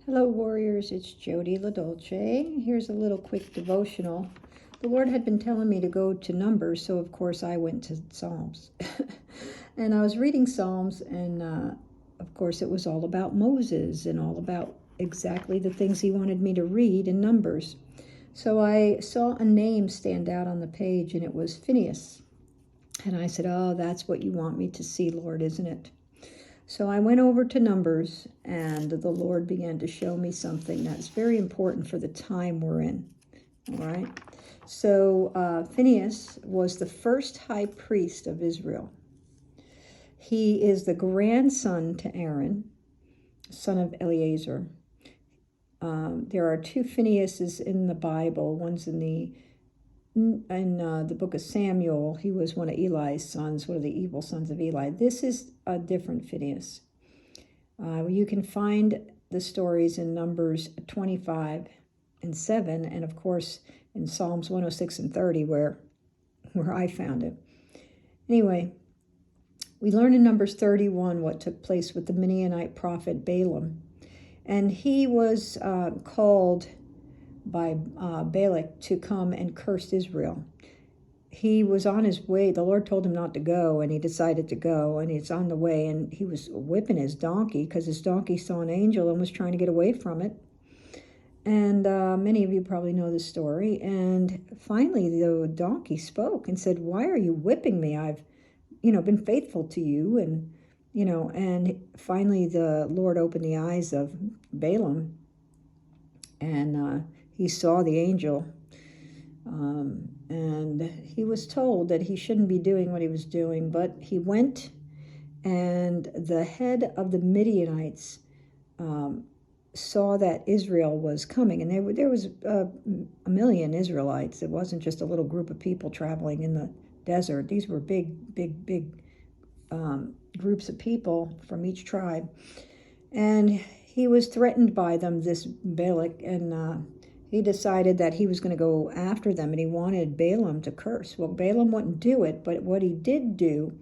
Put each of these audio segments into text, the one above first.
Hello, warriors. It's Jody LaDolce. Here's a little quick devotional. The Lord had been telling me to go to Numbers, so of course I went to Psalms. And I was reading Psalms, and of course it was all about Moses and all about exactly the things he wanted me to read in Numbers. So I saw a name stand out on the page, and it was Phinehas. And I said, "Oh, that's what you want me to see, Lord, isn't it?" So I went over to Numbers, and the Lord began to show me something that's very important for the time we're in. All right. So Phinehas was the first high priest of Israel. He is the grandson to Aaron, son of Eleazar. There are two Phinehas's in the Bible. One's in the book of Samuel. He was one of Eli's sons, one of the evil sons of Eli. This is a different Phinehas. You can find the stories in Numbers 25 and 7, and of course in Psalms 106 and 30, where I found it. Anyway, we learn in Numbers 31 what took place with the Midianite prophet Balaam. And he was called by Balak to come and curse Israel. He was on his way. The Lord told him not to go, and he decided to go, and he's on the way, and he was whipping his donkey because his donkey saw an angel and was trying to get away from it. And many of you probably know the story. And finally, the donkey spoke and said, "Why are you whipping me? I've, been faithful to you." And finally the Lord opened the eyes of Balaam, and he saw the angel. And he was told that he shouldn't be doing what he was doing, but he went, and the head of the Midianites saw that Israel was coming, and there was a million Israelites. It wasn't just a little group of people traveling in the desert. These were big groups of people from each tribe, and he was threatened by them, this Balak, and he decided that he was going to go after them, and he wanted Balaam to curse. Well, Balaam wouldn't do it, but what he did do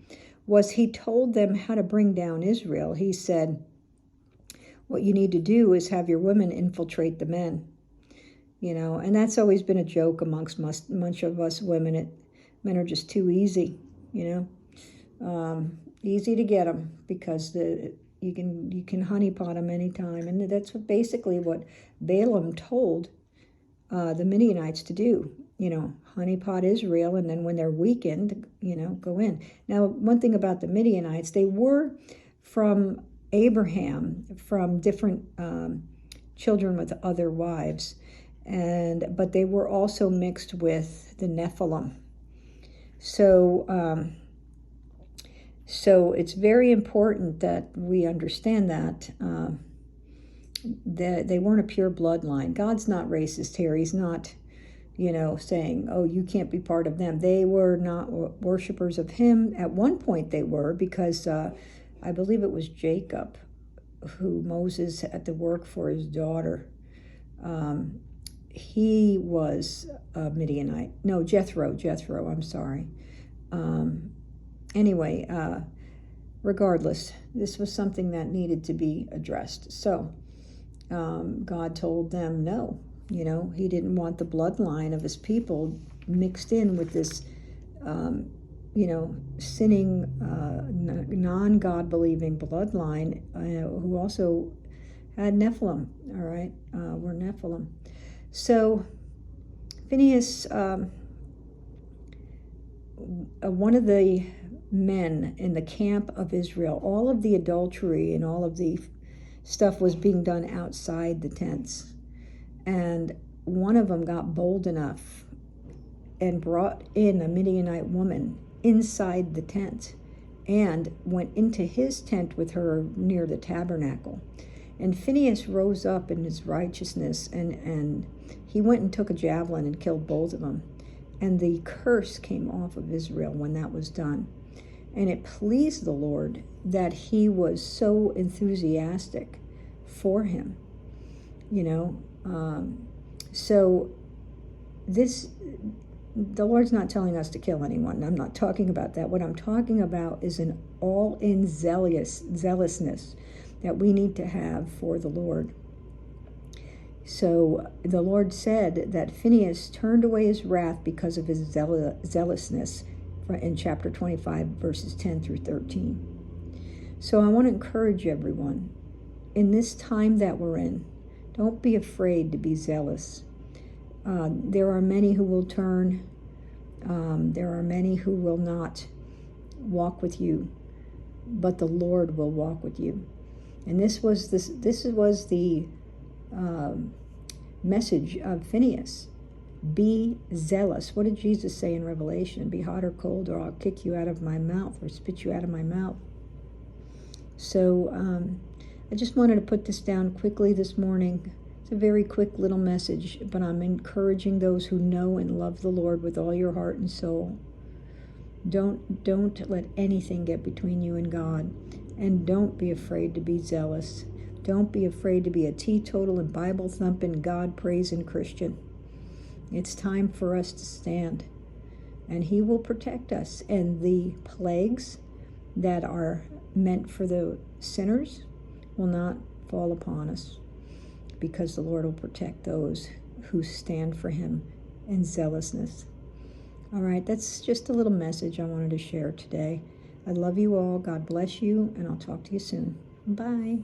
was he told them how to bring down Israel. He said, "What you need to do is have your women infiltrate the men." And that's always been a joke amongst much of us women. Men are just too easy, easy to get them because you can honeypot them anytime, and that's basically what Balaam told the Midianites to do, honeypot Israel, and then when they're weakened, go in. Now, one thing about the Midianites, they were from Abraham, from different children with other wives, but they were also mixed with the Nephilim. So it's very important that we understand that they weren't a pure bloodline. God's not racist here. He's not, saying, "Oh, you can't be part of them." They were not worshipers of him. At one point they were, because I believe it was Jacob who Moses had to work for his daughter. He was a Midianite. No, Jethro, I'm sorry. Anyway, regardless, this was something that needed to be addressed. So God told them no. He didn't want the bloodline of his people mixed in with this, sinning, non-God-believing bloodline who also had Nephilim, all right, were Nephilim. So Phinehas, one of the men in the camp of Israel, all of the adultery and all of the stuff was being done outside the tents. And one of them got bold enough and brought in a Midianite woman inside the tent and went into his tent with her near the tabernacle. And Phinehas rose up in his righteousness, and he went and took a javelin and killed both of them. And the curse came off of Israel when that was done. And it pleased the Lord that he was so enthusiastic for him, So the Lord's not telling us to kill anyone. I'm not talking about that. What I'm talking about is an all-in zealousness that we need to have for the Lord. So the Lord said that Phinehas turned away his wrath because of his zealousness in chapter 25, verses 10 through 13. So I want to encourage everyone, in this time that we're in, don't be afraid to be zealous. There are many who will turn. There are many who will not walk with you, but the Lord will walk with you. And this was the message of Phinehas. Be zealous. What did Jesus say in Revelation? Be hot or cold, or I'll kick you out of my mouth, or spit you out of my mouth. So I just wanted to put this down quickly this morning. It's a very quick little message, but I'm encouraging those who know and love the Lord with all your heart and soul. Don't let anything get between you and God, and don't be afraid to be zealous. Don't be afraid to be a teetotal and Bible-thumping, God-praising Christian. It's time for us to stand, and He will protect us. And the plagues that are meant for the sinners will not fall upon us, because the Lord will protect those who stand for Him in zealousness. All right, that's just a little message I wanted to share today. I love you all. God bless you, and I'll talk to you soon. Bye.